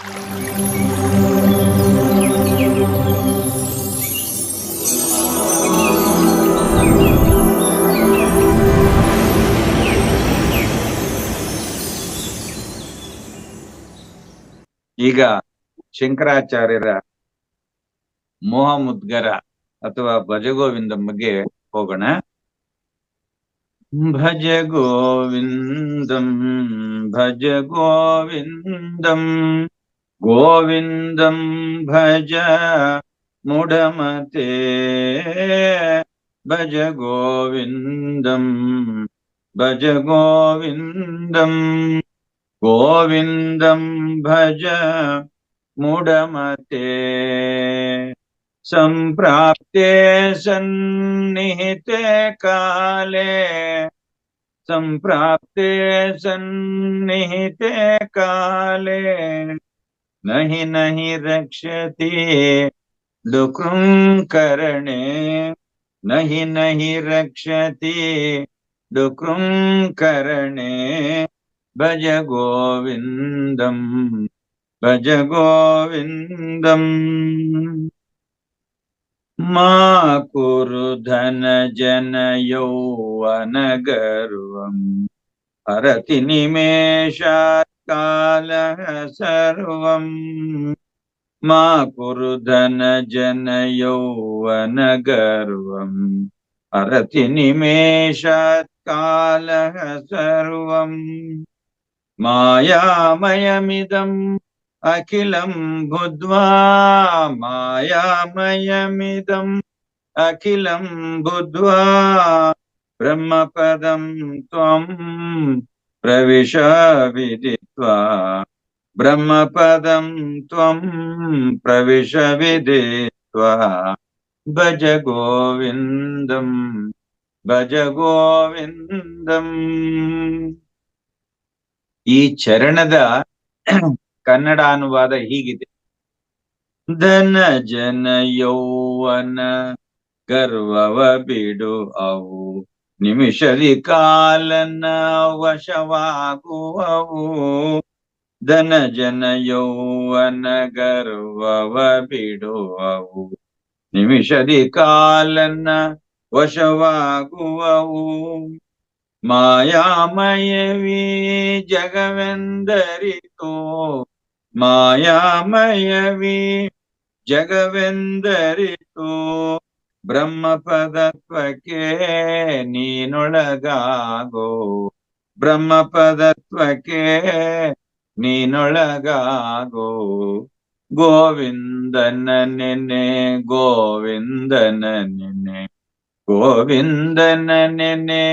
ಈಗ ಶಂಕರಾಚಾರ್ಯರ ಮೋಹ ಮುದ್ಗರ ಅಥವಾ ಭಜಗೋವಿಂದಂ ಬಗ್ಗೆ ಹೋಗೋಣ. ಭಜ ಗೋವಿಂದಂ ಭಜ ಗೋವಿಂದಂ ಗೋವಿಂದಂ ಭಜ ಮುಡಮತೆ ಭಜ ಗೋವಿಂದಂ ಭಜ ಗೋವಿಂದಂ ಗೋವಿಂದಂ ಭಜ ಮುಡಮತೆ ಸಂಪ್ರಾಪ್ತೆ ಸನ್ನಿಹಿತೆ ಕಾಲೇ ಸಂಪ್ರಾಪ್ತೆ ಸನ್ನಿಹಿತೆ ಕಾಲೇ ನಹಿ ನಹಿ ರಕ್ಷತಿ ಡುಕೃಂಕರಣೆ ನಹಿ ನಹಿ ರಕ್ಷತಿ ಡುಕೃಂಕರಣೆ ಭಜ ಗೋವಿಂದಂ ಭಜ ಗೋವಿಂದಂ ಮಾ ಕುರು ಧನ ಜನ ಯೌವನ ಗರ್ವಂ ಹರತಿ ನಿಮೇಷಾತ್ ಕಾಲಃ ಸರ್ವಂ ಮಾ ಕುರು ಧನ ಜನ ಯೌವನ ಗರ್ವಂ ಹರತಿ ನಿಮೇಷಾತ್ ಕಾಲಃ ಸರ್ವಂ ಮಾಯಾಮಯಮಿದಂ ಅಖಿಲಂ ಬುದ್ಧ್ವಾ ಮಾಯಾಮಯಮಿದಂ ಅಖಿಲಂ ಬುದ್ಧ್ವಾ ಬ್ರಹ್ಮಪದಂ ತ್ವಂ ಪ್ರವಿಶ ವಿದಿತ್ವಾ ಬ್ರಹ್ಮಪದಂ ತ್ವಂ ಪ್ರವಿಶ ವಿದಿತ್ವಾ ಭಜ ಗೋವಿಂದಂ ಭಜ ಗೋವಿಂದಂ. ಈ ಚರಣದ ಕನ್ನಡ ಅನುವಾದ ಹೀಗಿದೆ. ಧನ ಜನ ಯೌವನ ಗರ್ವವ ಬಿಡು, ಅವು ನಿಮಿಷದಿ ಕಾಲನ ವಶವಾಗುವವು. ಧನ ಜನ ಯೌವನ ಗರ್ವವ ಬಿಡು, ಅವು ನಿಮಿಷದಿ ಕಾಲನ ವಶವಾಗುವವು. ಮಾಯಾಮಯವೀ ಜಗವೆಂದರಿತು, ಮಾಯಾಮಯವೀ ಜಗವೆಂದರಿತು. ಬ್ರಹ್ಮಪದತ್ವಕ್ಕೆ ನೀನೊಳಗಾಗೋ, ಬ್ರಹ್ಮಪದತ್ವಕ್ಕೆ ನೀನೊಳಗಾಗೋ. ಗೋವಿಂದನ ನೆನೆ ಗೋವಿಂದನ ನೆನೆ ಗೋವಿಂದನ ನೆನೆ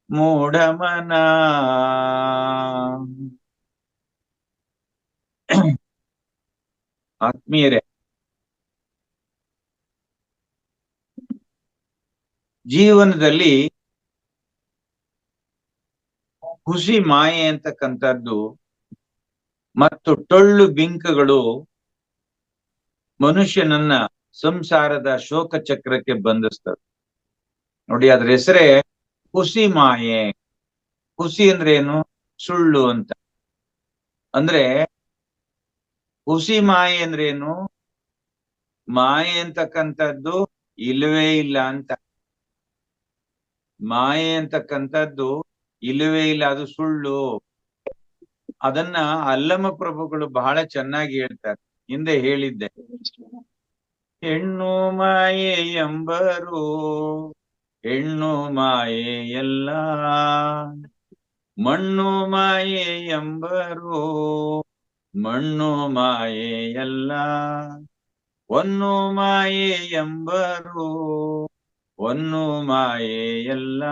ಮೂಢಮನ. ಆತ್ಮೀಯರೇ, ಜೀವನದಲ್ಲಿ ಹುಸಿ ಮಾಯೆ ಅಂತಕ್ಕಂಥದ್ದು ಮತ್ತು ಟೊಳ್ಳು ಬಿಂಕಗಳು ಮನುಷ್ಯನನ್ನ ಸಂಸಾರದ ಶೋಕ ಚಕ್ರಕ್ಕೆ ಬಂಧಿಸ್ತವೆ. ನೋಡಿ, ಅದ್ರ ಹೆಸರೇ ಹುಸಿ ಮಾಯೆ. ಹುಸಿ ಅಂದ್ರೆ ಏನು? ಸುಳ್ಳು ಅಂತ. ಅಂದ್ರೆ ಹುಸಿ ಮಾಯೆ ಅಂದ್ರೆ ಏನು? ಮಾಯೆ ಅಂತಕ್ಕಂಥದ್ದು ಇಲ್ಲವೇ ಇಲ್ಲ ಅಂತ. ಮಾಯೆ ಅಂತಕ್ಕಂಥದ್ದು ಇಲ್ಲವೇ ಇಲ್ಲ, ಅದು ಸುಳ್ಳು. ಅದನ್ನ ಅಲ್ಲಮ ಪ್ರಭುಗಳು ಬಹಳ ಚೆನ್ನಾಗಿ ಹೇಳ್ತಾರೆ. ಹಿಂದೆ ಹೇಳಿದ್ದೆ, ಹೆಣ್ಣು ಮಾಯೆ ಎಂಬರು ಹೆಣ್ಣು ಮಾಯೆ ಎಲ್ಲ, ಮಣ್ಣು ಮಾಯೆ ಎಂಬರು ಮಣ್ಣು ಮಾಯೆ ಎಲ್ಲ, ಹೊನ್ನು ಮಾಯೆ ಎಂಬರು ಹೊನ್ನು ಮಾಯೆ ಎಲ್ಲ,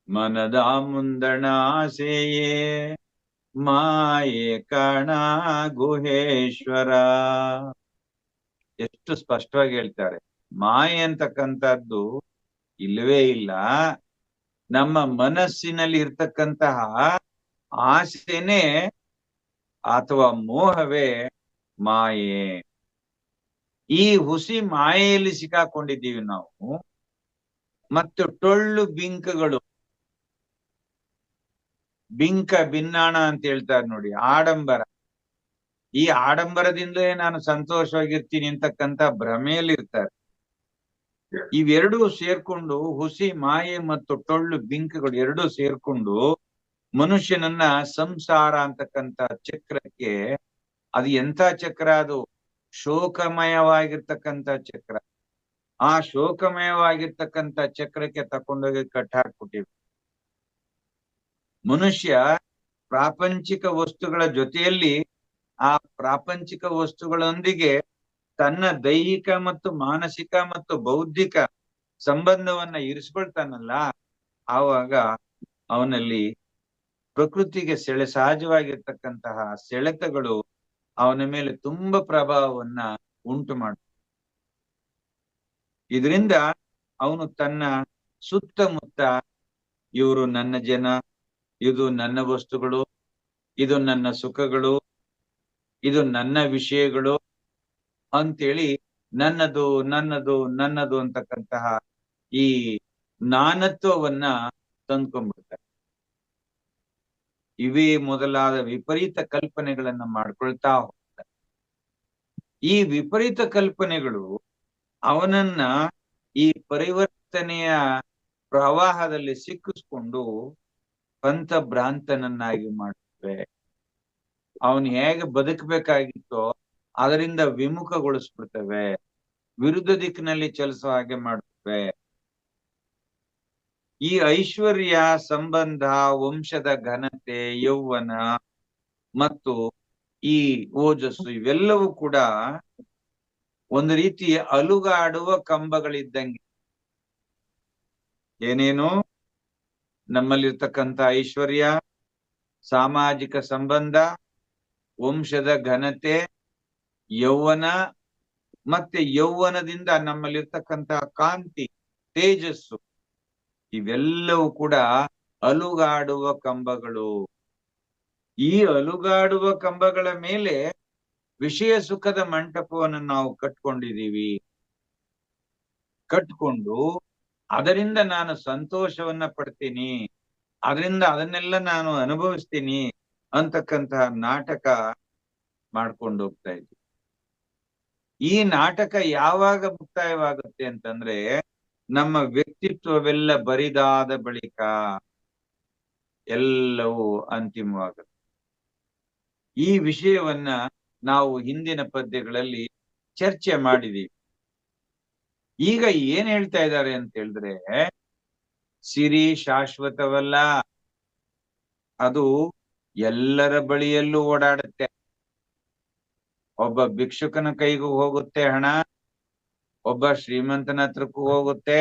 ಮನದ ಮುಂದಣ ಆಸೆಯೇ ಮಾಯೆ ಕಾಣ ಗುಹೇಶ್ವರ. ಎಷ್ಟು ಸ್ಪಷ್ಟವಾಗಿ ಹೇಳ್ತಾರೆ. ಮಾಯೆ ಅಂತಕ್ಕಂಥದ್ದು ಇಲ್ಲವೇ ಇಲ್ಲ. ನಮ್ಮ ಮನಸ್ಸಿನಲ್ಲಿ ಇರ್ತಕ್ಕಂತಹ ಆಸೆನೇ ಅಥವಾ ಮೋಹವೇ ಮಾಯೆ. ಈ ಹುಸಿ ಮಾಯೆಯಲ್ಲಿ ಸಿಕ್ಕಾಕೊಂಡಿದ್ದೀವಿ ನಾವು. ಮತ್ತು ಟೊಳ್ಳು ಬಿಂಕಗಳು, ಬಿಂಕ ಭಿನ್ನಾಣ ಅಂತ ಹೇಳ್ತಾರೆ ನೋಡಿ, ಆಡಂಬರ. ಈ ಆಡಂಬರದಿಂದಲೇ ನಾನು ಸಂತೋಷವಾಗಿರ್ತೀನಿ ಅಂತಕ್ಕಂತ ಭ್ರಮೆಯಲ್ಲಿ ಇರ್ತಾರೆ. ಇವೆರಡೂ ಸೇರ್ಕೊಂಡು ಹುಸಿ ಮಾಯೆ ಮತ್ತು ಟೊಳ್ಳು ಬಿಂಕಗಳು ಎರಡೂ ಸೇರ್ಕೊಂಡು ಮನುಷ್ಯನನ್ನ ಸಂಸಾರ ಅಂತಕ್ಕಂತ ಚಕ್ರಕ್ಕೆ, ಅದು ಎಂಥ ಚಕ್ರ, ಅದು ಶೋಕಮಯವಾಗಿರ್ತಕ್ಕಂಥ ಚಕ್ರ. ಆ ಶೋಕಮಯವಾಗಿರ್ತಕ್ಕಂಥ ಚಕ್ರಕ್ಕೆ ತಕೊಂಡೋಗಿ ಕಟ್ಟಾಕ್ಬಿಟ್ಟಿವಿ. ಮನುಷ್ಯ ಪ್ರಾಪಂಚಿಕ ವಸ್ತುಗಳ ಜೊತೆಯಲ್ಲಿ ಆ ಪ್ರಾಪಂಚಿಕ ವಸ್ತುಗಳೊಂದಿಗೆ ತನ್ನ ದೈಹಿಕ ಮತ್ತು ಮಾನಸಿಕ ಮತ್ತು ಬೌದ್ಧಿಕ ಸಂಬಂಧವನ್ನ ಇರಿಸ್ಕೊಳ್ತಾನಲ್ಲ, ಆವಾಗ ಅವನಲ್ಲಿ ಪ್ರಕೃತಿಗೆ ಸಹಜವಾಗಿರ್ತಕ್ಕಂತಹ ಸೆಳೆತಗಳು ಅವನ ಮೇಲೆ ತುಂಬಾ ಪ್ರಭಾವವನ್ನ ಉಂಟು ಮಾಡ್ತವೆ. ಇದರಿಂದ ಅವನು ತನ್ನ ಸುತ್ತಮುತ್ತ ಇವರು ನನ್ನ ಜನ, ಇದು ನನ್ನ ವಸ್ತುಗಳು, ಇದು ನನ್ನ ಸುಖಗಳು, ಇದು ನನ್ನ ವಿಷಯಗಳು ಅಂತೇಳಿ ನನ್ನದು ನನ್ನದು ನನ್ನದು ಅಂತಕ್ಕಂತಹ ಈ ನಾನತ್ವವನ್ನ ತಂದ್ಕೊಂಡ್ಬಿಡ್ತಾರೆ. ಇವೇ ಮೊದಲಾದ ವಿಪರೀತ ಕಲ್ಪನೆಗಳನ್ನ ಮಾಡ್ಕೊಳ್ತಾ ಹೋಗ್ತಾರೆ. ಈ ವಿಪರೀತ ಕಲ್ಪನೆಗಳು ಅವನನ್ನ ಈ ಪರಿವರ್ತನೆಯ ಪ್ರವಾಹದಲ್ಲಿ ಸಿಕ್ಕಿಸ್ಕೊಂಡು ಪಂಥಭ್ರಾಂತನನ್ನಾಗಿ ಮಾಡುತ್ತವೆ. ಅವನು ಹೇಗೆ ಬದುಕಬೇಕಾಗಿತ್ತೋ ಅದರಿಂದ ವಿಮುಖಗೊಳಿಸ್ಬಿಡ್ತವೆ, ವಿರುದ್ಧ ದಿಕ್ಕಿನಲ್ಲಿ ಚಲಿಸೋ ಹಾಗೆ ಮಾಡುತ್ತವೆ. ಈ ಐಶ್ವರ್ಯ, ಸಂಬಂಧ, ವಂಶದ ಘನತೆ, ಯೌವನ ಮತ್ತು ಈ ಓಜಸ್ಸು ಇವೆಲ್ಲವೂ ಕೂಡ ಒಂದು ರೀತಿ ಅಲುಗಾಡುವ ಕಂಬಗಳಿದ್ದಂಗೆ. ಏನೇನು ನಮ್ಮಲ್ಲಿರ್ತಕ್ಕಂಥ ಐಶ್ವರ್ಯ, ಸಾಮಾಜಿಕ ಸಂಬಂಧ, ವಂಶದ ಘನತೆ, ಯೌವನ, ಮತ್ತೆ ಯೌವನದಿಂದ ನಮ್ಮಲ್ಲಿರ್ತಕ್ಕಂಥ ಕಾಂತಿ, ತೇಜಸ್ಸು, ಇವೆಲ್ಲವೂ ಕೂಡ ಅಲುಗಾಡುವ ಕಂಬಗಳು. ಈ ಅಲುಗಾಡುವ ಕಂಬಗಳ ಮೇಲೆ ವಿಷಯ ಸುಖದ ಮಂಟಪವನ್ನು ನಾವು ಕಟ್ಕೊಂಡಿದೀವಿ. ಕಟ್ಕೊಂಡು ಅದರಿಂದ ನಾನು ಸಂತೋಷವನ್ನ ಪಡ್ತೀನಿ, ಅದರಿಂದ ಅದನ್ನೆಲ್ಲ ನಾನು ಅನುಭವಿಸ್ತೀನಿ ಅಂತಕ್ಕಂತಹ ನಾಟಕ ಮಾಡ್ಕೊಂಡು ಹೋಗ್ತಾ ಇದ್ವಿ. ಈ ನಾಟಕ ಯಾವಾಗ ಮುಕ್ತಾಯವಾಗುತ್ತೆ ಅಂತಂದ್ರೆ ನಮ್ಮ ವ್ಯಕ್ತಿತ್ವವೆಲ್ಲ ಬರಿದಾದ ಬಳಿಕ ಎಲ್ಲವೂ ಅಂತಿಮವಾಗುತ್ತೆ. ಈ ವಿಷಯವನ್ನ ನಾವು ಹಿಂದಿನ ಪದ್ಯಗಳಲ್ಲಿ ಚರ್ಚೆ ಮಾಡಿದೀವಿ. ಈಗ ಏನ್ ಹೇಳ್ತಾ ಇದ್ದಾರೆ ಅಂತ ಹೇಳಿದ್ರೆ, ಸಿರಿ ಶಾಶ್ವತವಲ್ಲ, ಅದು ಎಲ್ಲರ ಬಳಿಯಲ್ಲೂ ಓಡಾಡುತ್ತೆ. ಒಬ್ಬ ಭಿಕ್ಷುಕನ ಕೈಗೂ ಹೋಗುತ್ತೆ ಹಣ, ಒಬ್ಬ ಶ್ರೀಮಂತನ ಹತ್ರಕ್ಕೂ ಹೋಗುತ್ತೆ,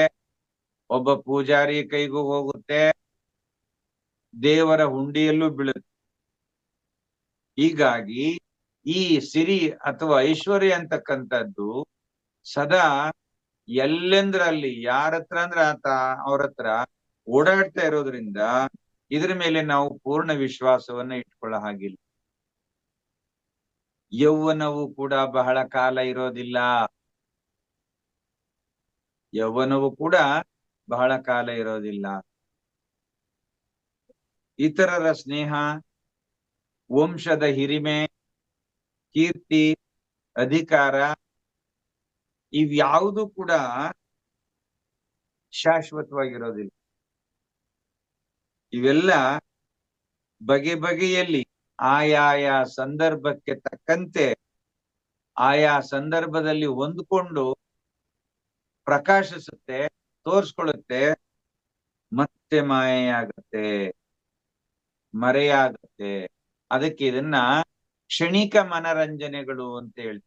ಒಬ್ಬ ಪೂಜಾರಿ ಕೈಗೂ ಹೋಗುತ್ತೆ, ದೇವರ ಹುಂಡಿಯಲ್ಲೂ ಬೀಳುತ್ತೆ. ಹೀಗಾಗಿ ಈ ಸಿರಿ ಅಥವಾ ಐಶ್ವರ್ಯ ಅಂತಕ್ಕಂಥದ್ದು ಸದಾ ಎಲ್ಲೆಂದ್ರಲ್ಲಿ ಯಾರ ಹತ್ರ ಅಂದ್ರೆ ಅವ್ರ ಹತ್ರ ಓಡಾಡ್ತಾ ಇರೋದ್ರಿಂದ ಇದ್ರ ಮೇಲೆ ನಾವು ಪೂರ್ಣ ವಿಶ್ವಾಸವನ್ನ ಇಟ್ಕೊಳ್ಳೋ ಹಾಗಿಲ್ಲ. ಯೌವನವು ಕೂಡ ಬಹಳ ಕಾಲ ಇರೋದಿಲ್ಲ. ಯೌವನವು ಕೂಡ ಬಹಳ ಕಾಲ ಇರೋದಿಲ್ಲ. ಇತರರ ಸ್ನೇಹ, ವಂಶದ ಹಿರಿಮೆ, ಕೀರ್ತಿ, ಅಧಿಕಾರ ಇವ್ಯಾವುದು ಕೂಡ ಶಾಶ್ವತವಾಗಿರೋದಿಲ್ಲ. ಇವೆಲ್ಲ ಬಗೆ ಬಗೆಯಲ್ಲಿ ಆಯಾಯ ಸಂದರ್ಭಕ್ಕೆ ತಕ್ಕಂತೆ ಆಯಾ ಸಂದರ್ಭದಲ್ಲಿ ಹೊಂದ್ಕೊಂಡು ಪ್ರಕಾಶಿಸುತ್ತೆ, ತೋರ್ಸ್ಕೊಳ್ಳುತ್ತೆ, ಮತ್ತೆ ಮಾಯೆಯಾಗುತ್ತೆ, ಮರೆಯಾಗುತ್ತೆ. ಅದಕ್ಕೆ ಇದನ್ನ ಕ್ಷಣಿಕ ಮನರಂಜನೆಗಳು ಅಂತ ಹೇಳ್ತೀವಿ.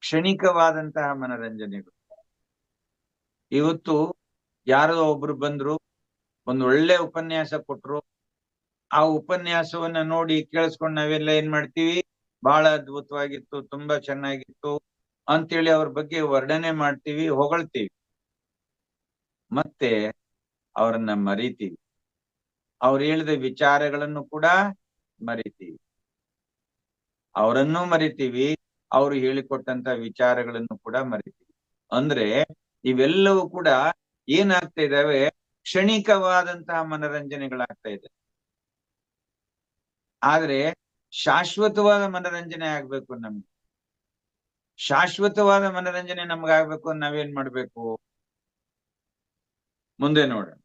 ಕ್ಷಣಿಕವಾದಂತಹ ಮನರಂಜನೆಗಳು. ಇವತ್ತು ಯಾರೋ ಒಬ್ರು ಬಂದ್ರು, ಒಂದು ಒಳ್ಳೆ ಉಪನ್ಯಾಸ ಕೊಟ್ರು, ಆ ಉಪನ್ಯಾಸವನ್ನ ನೋಡಿ ಕೇಳಿಸ್ಕೊಂಡು ನಾವೆಲ್ಲ ಏನ್ ಮಾಡ್ತೀವಿ, ಬಹಳ ಅದ್ಭುತವಾಗಿತ್ತು, ತುಂಬಾ ಚೆನ್ನಾಗಿತ್ತು ಅಂತೇಳಿ ಅವ್ರ ಬಗ್ಗೆ ವರ್ಣನೆ ಮಾಡ್ತೀವಿ, ಹೊಗಳ್ತೀವಿ. ಮತ್ತೆ ಅವರನ್ನ ಮರಿತೀವಿ. ಅವ್ರು ಹೇಳಿದ ವಿಚಾರಗಳನ್ನು ಕೂಡ ಮರಿತೀವಿ. ಅವರನ್ನೂ ಮರಿತೀವಿ, ಅವರು ಹೇಳಿಕೊಟ್ಟಂತ ವಿಚಾರಗಳನ್ನು ಕೂಡ ಮರಿತೀವಿ. ಅಂದ್ರೆ ಇವೆಲ್ಲವೂ ಕೂಡ ಏನಾಗ್ತಾ ಇದಾವೆ, ಕ್ಷಣಿಕವಾದಂತಹ ಮನರಂಜನೆಗಳಾಗ್ತಾ ಇದೆ. ಆದ್ರೆ ಶಾಶ್ವತವಾದ ಮನರಂಜನೆ ಆಗ್ಬೇಕು ನಮ್ಗೆ. ಶಾಶ್ವತವಾದ ಮನರಂಜನೆ ನಮ್ಗಾಗ್ಬೇಕು ಅಂದ್ರೆ ನಾವೇನ್ ಮಾಡ್ಬೇಕು? ಮುಂದೆ ನೋಡೋಣ.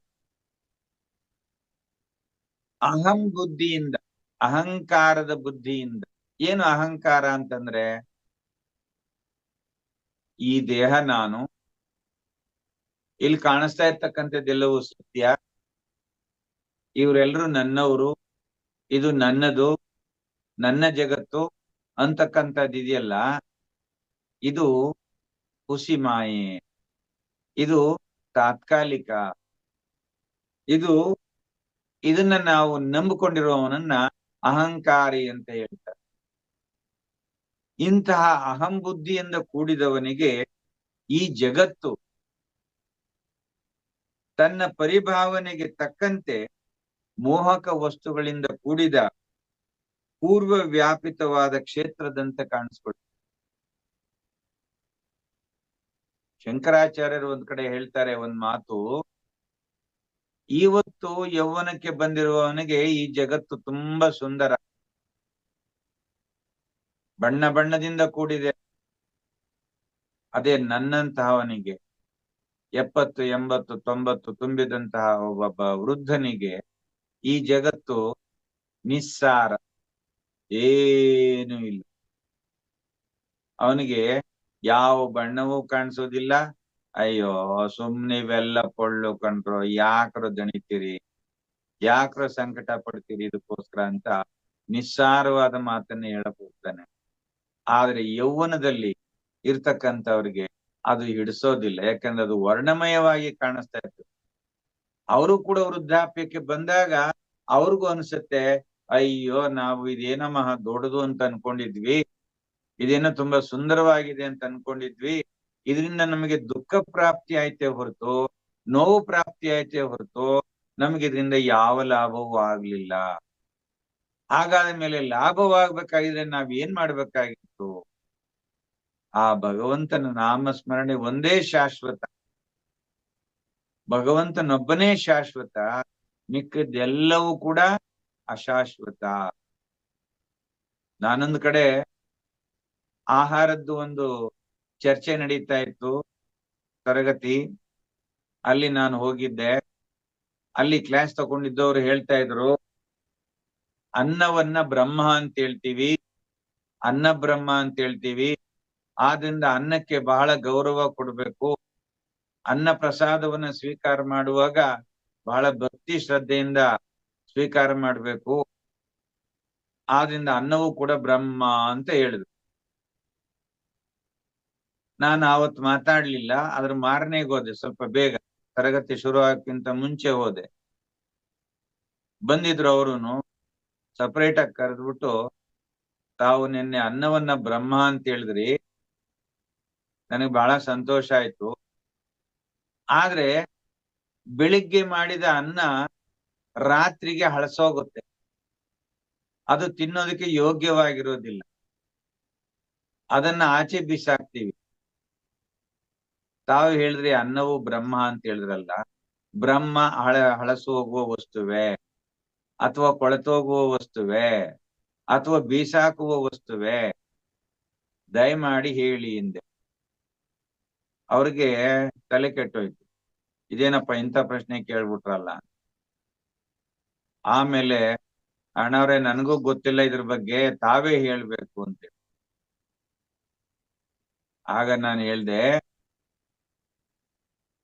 ಅಹಂ ಬುದ್ಧಿಯಿಂದ, ಅಹಂಕಾರದ ಬುದ್ಧಿಯಿಂದ. ಏನು ಅಹಂಕಾರ ಅಂತಂದ್ರೆ, ಈ ದೇಹ ನಾನು, ಇಲ್ಲಿ ಕಾಣಿಸ್ತಾ ಇರ್ತಕ್ಕಂಥದ್ದೆಲ್ಲವೂ ಸತ್ಯ, ಇವರೆಲ್ಲರೂ ನನ್ನವರು, ಇದು ನನ್ನದು, ನನ್ನ ಜಗತ್ತು ಅಂತಕ್ಕಂಥದ್ದು ಇದೆಯಲ್ಲ, ಇದು ಹುಸಿ ಮಾಯೆ, ಇದು ತಾತ್ಕಾಲಿಕ, ಇದನ್ನ ನಾವು ನಂಬಿಕೊಂಡಿರುವವನನ್ನ ಅಹಂಕಾರಿ ಅಂತ ಹೇಳ್ತಾರೆ. ಇಂತಹ ಅಹಂ ಬುದ್ಧಿಯಿಂದ ಕೂಡಿದವನಿಗೆ ಈ ಜಗತ್ತು ತನ್ನ ಪರಿಭಾವನೆಗೆ ತಕ್ಕಂತೆ ಮೋಹಕ ವಸ್ತುಗಳಿಂದ ಕೂಡಿದ ಪೂರ್ವ ವ್ಯಾಪಿತವಾದ ಕ್ಷೇತ್ರದಂತೆ ಕಾಣಿಸ್ಕೊಳ್ತದೆ. ಶಂಕರಾಚಾರ್ಯರು ಒಂದ್ ಕಡೆ ಹೇಳ್ತಾರೆ ಒಂದ್ ಮಾತು, ಇವತ್ತು ಯೌವನಕ್ಕೆ ಬಂದಿರುವವನಿಗೆ ಈ ಜಗತ್ತು ತುಂಬಾ ಸುಂದರ, ಬಣ್ಣ ಬಣ್ಣದಿಂದ ಕೂಡಿದೆ. ಅದೇ ನನ್ನಂತಹವನಿಗೆ 70, 80, 90 ತುಂಬಿದಂತಹ ಒಬ್ಬ ವೃದ್ಧನಿಗೆ ಈ ಜಗತ್ತು ನಿಸ್ಸಾರ, ಏನು ಇಲ್ಲ. ಅವನಿಗೆ ಯಾವ ಬಣ್ಣವೂ ಕಾಣಿಸೋದಿಲ್ಲ. ಅಯ್ಯೋ ಸುಮ್ನೆ ಇವೆಲ್ಲ ಕೊಳ್ಳು ಕಂಡ್ರು, ಯಾಕ್ರು ದಣಿತೀರಿ, ಯಾಕ್ರು ಸಂಕಟ ಪಡ್ತೀರಿ ಇದಕ್ಕೋಸ್ಕರ ಅಂತ ನಿಸ್ಸಾರವಾದ ಮಾತನ್ನ ಹೇಳಕ್ ಹೋಗ್ತಾನೆ. ಆದ್ರೆ ಯೌವನದಲ್ಲಿ ಇರ್ತಕ್ಕಂಥವ್ರಿಗೆ ಅದು ಹಿಡಿಸೋದಿಲ್ಲ, ಯಾಕಂದ್ರೆ ಅದು ವರ್ಣಮಯವಾಗಿ ಕಾಣಿಸ್ತಾ ಇತ್ತು. ಅವರು ಕೂಡ ವೃದ್ಧಾಪ್ಯಕ್ಕೆ ಬಂದಾಗ ಅವ್ರಿಗೂ ಅನ್ಸುತ್ತೆ, ಅಯ್ಯೋ ನಾವು ಇದೇನೋ ಮಹಾ ದೊಡ್ಡದು ಅಂತ ಅನ್ಕೊಂಡಿದ್ವಿ, ಇದೇನೋ ತುಂಬಾ ಸುಂದರವಾಗಿದೆ ಅಂತ ಅನ್ಕೊಂಡಿದ್ವಿ, ಇದರಿಂದ ನಮಗೆ ದುಃಖ ಪ್ರಾಪ್ತಿ ಆಯ್ತೇ ಹೊರತು ನೋವು ಪ್ರಾಪ್ತಿ ಆಯ್ತೇ ಹೊರತು ನಮ್ಗೆ ಇದರಿಂದ ಯಾವ ಲಾಭವೂ ಆಗ್ಲಿಲ್ಲ. ಹಾಗಾದ ಮೇಲೆ ಲಾಭವಾಗ್ಬೇಕಾಗಿದ್ರೆ ನಾವ್ ಏನ್ ಮಾಡ್ಬೇಕಾಗಿತ್ತು? ಆ ಭಗವಂತನ ನಾಮಸ್ಮರಣೆ ಒಂದೇ ಶಾಶ್ವತ, ಭಗವಂತನೊಬ್ಬನೇ ಶಾಶ್ವತ, ಮಿಕ್ಕದ್ದೆಲ್ಲವೂ ಕೂಡ ಅಶಾಶ್ವತ. ನಾನೊಂದು ಕಡೆ ಆಹಾರದ್ದು ಒಂದು ಚರ್ಚೆ ನಡೀತಾ ಇತ್ತು, ತರಗತಿ. ಅಲ್ಲಿ ನಾನು ಹೋಗಿದ್ದೆ. ಅಲ್ಲಿ ಕ್ಲಾಸ್ ತಗೊಂಡಿದ್ದವರು ಹೇಳ್ತಾ ಇದ್ರು, ಅನ್ನವನ್ನ ಬ್ರಹ್ಮ ಅಂತ ಹೇಳ್ತೀವಿ, ಅನ್ನ ಬ್ರಹ್ಮ ಅಂತ ಹೇಳ್ತೀವಿ, ಆದ್ರಿಂದ ಅನ್ನಕ್ಕೆ ಬಹಳ ಗೌರವ ಕೊಡ್ಬೇಕು, ಅನ್ನ ಪ್ರಸಾದವನ್ನ ಸ್ವೀಕಾರ ಮಾಡುವಾಗ ಬಹಳ ಭಕ್ತಿ ಶ್ರದ್ಧೆಯಿಂದ ಸ್ವೀಕಾರ ಮಾಡ್ಬೇಕು, ಆದ್ರಿಂದ ಅನ್ನವೂ ಕೂಡ ಬ್ರಹ್ಮ ಅಂತ ಹೇಳಿದ್ರು. ನಾನು ಅವತ್ತು ಮಾತಾಡ್ಲಿಲ್ಲ, ಅದ್ರ ಮಾರನೆಗೆ ಹೋದೆ, ಸ್ವಲ್ಪ ಬೇಗ ತರಗತಿ ಶುರು ಆಗಕ್ಕಿಂತ ಮುಂಚೆ ಹೋದೆ. ಬಂದಿದ್ರು ಅವರುನು, ಸಪರೇಟ್ ಆಗಿ ಕರೆದ್ಬಿಟ್ಟು, ತಾವು ನಿನ್ನೆ ಅನ್ನವನ್ನ ಬ್ರಹ್ಮ ಅಂತ ಹೇಳಿದ್ರಿ, ನನಗೆ ಬಹಳ ಸಂತೋಷ ಆಯ್ತು, ಆದ್ರೆ ಬೆಳಿಗ್ಗೆ ಮಾಡಿದ ಅನ್ನ ರಾತ್ರಿಗೆ ಹಳಸೋಗುತ್ತೆ, ಅದು ತಿನ್ನೋದಕ್ಕೆ ಯೋಗ್ಯವಾಗಿರೋದಿಲ್ಲ, ಅದನ್ನ ಆಚೆ ಬಿಸಾಕ್ತಿವಿ. ತಾವು ಹೇಳಿದ್ರಿ ಅನ್ನವು ಬ್ರಹ್ಮ ಅಂತ ಹೇಳಿದ್ರಲ್ಲ, ಬ್ರಹ್ಮ ಹಳಸು ಹೋಗುವ ವಸ್ತುವೆ, ಅಥವಾ ಕೊಳೆತೋಗುವ ವಸ್ತುವೆ, ಅಥವಾ ಬೀಸಾಕುವ ವಸ್ತುವೆ? ದಯಮಾಡಿ ಹೇಳಿ ಎಂದೆ. ಅವ್ರಿಗೆ ತಲೆ ಕೆಟ್ಟೋಯ್ತು, ಇದೇನಪ್ಪ ಇಂಥ ಪ್ರಶ್ನೆ ಕೇಳ್ಬಿಟ್ರಲ್ಲ. ಆಮೇಲೆ ಅಣ್ಣವ್ರೆ ನನಗೂ ಗೊತ್ತಿಲ್ಲ ಇದ್ರ ಬಗ್ಗೆ, ತಾವೇ ಹೇಳ್ಬೇಕು ಅಂತೇಳಿ. ಆಗ ನಾನು ಹೇಳ್ದೆ,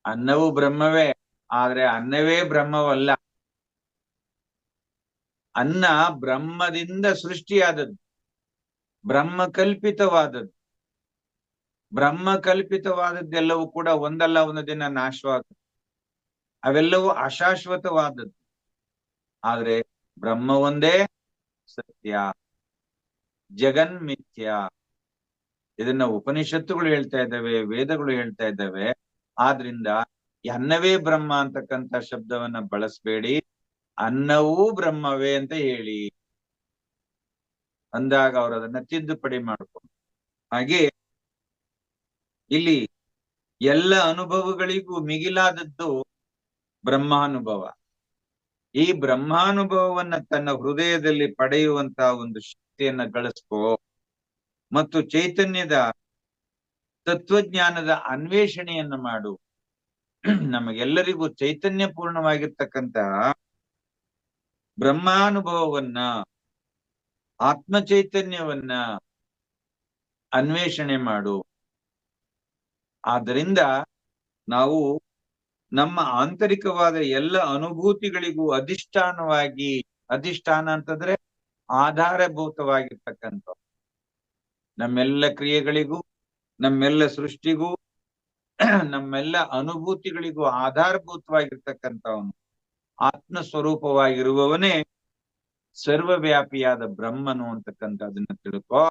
ಅನ್ನವೂ ಬ್ರಹ್ಮವೇ, ಆದ್ರೆ ಅನ್ನವೇ ಬ್ರಹ್ಮವಲ್ಲ. ಅನ್ನ ಬ್ರಹ್ಮದಿಂದ ಸೃಷ್ಟಿಯಾದದ್ದು, ಬ್ರಹ್ಮ ಕಲ್ಪಿತವಾದದ್ದು. ಬ್ರಹ್ಮ ಕಲ್ಪಿತವಾದದ್ದೆಲ್ಲವೂ ಕೂಡ ಒಂದಲ್ಲ ಒಂದು ದಿನ ನಾಶವಾಗುತ್ತೆ, ಅವೆಲ್ಲವೂ ಅಶಾಶ್ವತವಾದದ್ದು. ಆದ್ರೆ ಬ್ರಹ್ಮ ಒಂದೇ ಸತ್ಯ, ಜಗನ್ಮಿಥ್ಯ. ಇದನ್ನ ಉಪನಿಷತ್ತುಗಳು ಹೇಳ್ತಾ ಇದ್ದಾವೆ, ವೇದಗಳು ಹೇಳ್ತಾ ಇದ್ದಾವೆ. ಆದ್ರಿಂದ ಅನ್ನವೇ ಬ್ರಹ್ಮ ಅಂತಕ್ಕಂಥ ಶಬ್ದವನ್ನ ಬಳಸಬೇಡಿ, ಅನ್ನವೂ ಬ್ರಹ್ಮವೇ ಅಂತ ಹೇಳಿ ಅಂದಾಗ ಅವರು ಅದನ್ನ ತಿದ್ದುಪಡಿ ಮಾಡ್ಕೊಂಡು. ಹಾಗೆ ಇಲ್ಲಿ ಎಲ್ಲ ಅನುಭವಗಳಿಗೂ ಮಿಗಿಲಾದದ್ದು ಬ್ರಹ್ಮಾನುಭವ. ಈ ಬ್ರಹ್ಮಾನುಭವವನ್ನ ತನ್ನ ಹೃದಯದಲ್ಲಿ ಪಡೆಯುವಂತಹ ಒಂದು ಶಕ್ತಿಯನ್ನ ಗಳಿಸ್ಕೋ ಮತ್ತು ಚೈತನ್ಯದ ತತ್ವಜ್ಞಾನದ ಅನ್ವೇಷಣೆಯನ್ನ ಮಾಡು. ನಮಗೆಲ್ಲರಿಗೂ ಚೈತನ್ಯ ಪೂರ್ಣವಾಗಿರ್ತಕ್ಕಂತಹ ಬ್ರಹ್ಮಾನುಭವವನ್ನ, ಆತ್ಮ ಚೈತನ್ಯವನ್ನ ಅನ್ವೇಷಣೆ ಮಾಡು. ಆದ್ದರಿಂದ ನಾವು ನಮ್ಮ ಆಂತರಿಕವಾದ ಎಲ್ಲ ಅನುಭೂತಿಗಳಿಗೂ ಅಧಿಷ್ಠಾನವಾಗಿ, ಅಧಿಷ್ಠಾನ ಅಂತಂದ್ರೆ ಆಧಾರಭೂತವಾಗಿರ್ತಕ್ಕಂಥ ನಮ್ಮೆಲ್ಲ ಕ್ರಿಯೆಗಳಿಗೂ, ನಮ್ಮೆಲ್ಲ ಸೃಷ್ಟಿಗೂ, ನಮ್ಮೆಲ್ಲ ಅನುಭೂತಿಗಳಿಗೂ ಆಧಾರಭೂತವಾಗಿರ್ತಕ್ಕಂಥವನು ಆತ್ಮ ಸ್ವರೂಪವಾಗಿರುವವನೇ ಸರ್ವವ್ಯಾಪಿಯಾದ ಬ್ರಹ್ಮನು ಅಂತಕ್ಕಂಥದನ್ನ ತಿಳ್ಕೊ.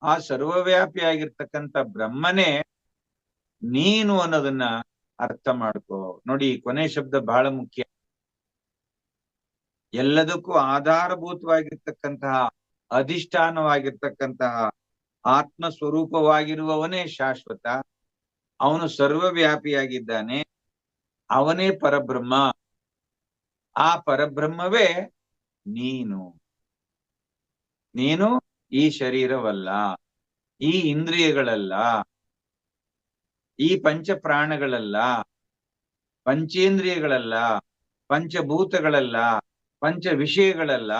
ಆ ಸರ್ವವ್ಯಾಪಿಯಾಗಿರ್ತಕ್ಕಂಥ ಬ್ರಹ್ಮನೇ ನೀನು ಅನ್ನೋದನ್ನ ಅರ್ಥ ಮಾಡ್ಕೋ. ನೋಡಿ, ಕೊನೆ ಶಬ್ದ ಬಹಳ ಮುಖ್ಯ. ಎಲ್ಲದಕ್ಕೂ ಆಧಾರಭೂತವಾಗಿರ್ತಕ್ಕಂತಹ, ಅಧಿಷ್ಠಾನವಾಗಿರ್ತಕ್ಕಂತಹ ಆತ್ಮ ಸ್ವರೂಪವಾಗಿರುವವನೇ ಶಾಶ್ವತ. ಅವನು ಸರ್ವವ್ಯಾಪಿಯಾಗಿದ್ದಾನೆ. ಅವನೇ ಪರಬ್ರಹ್ಮ. ಆ ಪರಬ್ರಹ್ಮವೇ ನೀನು. ನೀನು ಈ ಶರೀರವಲ್ಲ, ಈ ಇಂದ್ರಿಯಗಳಲ್ಲ, ಈ ಪಂಚ ಪ್ರಾಣಗಳಲ್ಲ, ಪಂಚೇಂದ್ರಿಯಗಳಲ್ಲ, ಪಂಚಭೂತಗಳಲ್ಲ, ಪಂಚ ವಿಷಯಗಳಲ್ಲ.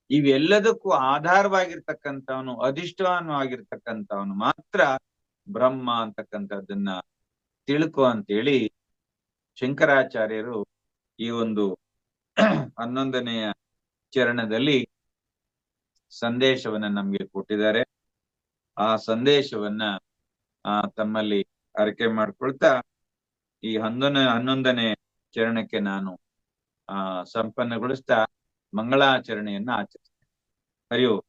ಇವೆಲ್ಲದಕ್ಕೂ ಆಧಾರವಾಗಿರ್ತಕ್ಕಂಥವನು, ಅಧಿಷ್ಠಾನವಾಗಿರ್ತಕ್ಕಂಥವನು ಮಾತ್ರ ಬ್ರಹ್ಮ ಅಂತಕ್ಕಂಥದ್ದನ್ನ ತಿಳ್ಕೊ ಅಂತೇಳಿ ಶಂಕರಾಚಾರ್ಯರು ಈ ಒಂದು 11ನೆಯ ಚರಣದಲ್ಲಿ ಸಂದೇಶವನ್ನ ನಮ್ಗೆ ಕೊಟ್ಟಿದ್ದಾರೆ. ಆ ಸಂದೇಶವನ್ನ ತಮ್ಮಲ್ಲಿ ಅರಿಕೆ ಮಾಡ್ಕೊಳ್ತಾ ಈ 11ನೇ ಚರಣಕ್ಕೆ ನಾನು ಸಂಪನ್ನಗೊಳಿಸ್ತಾ ಮಂಗಳಾಚರಣೆಯನ್ನ ಆಚರಿಸ್ತೇನೆ. ಹರಿ ಓಂ.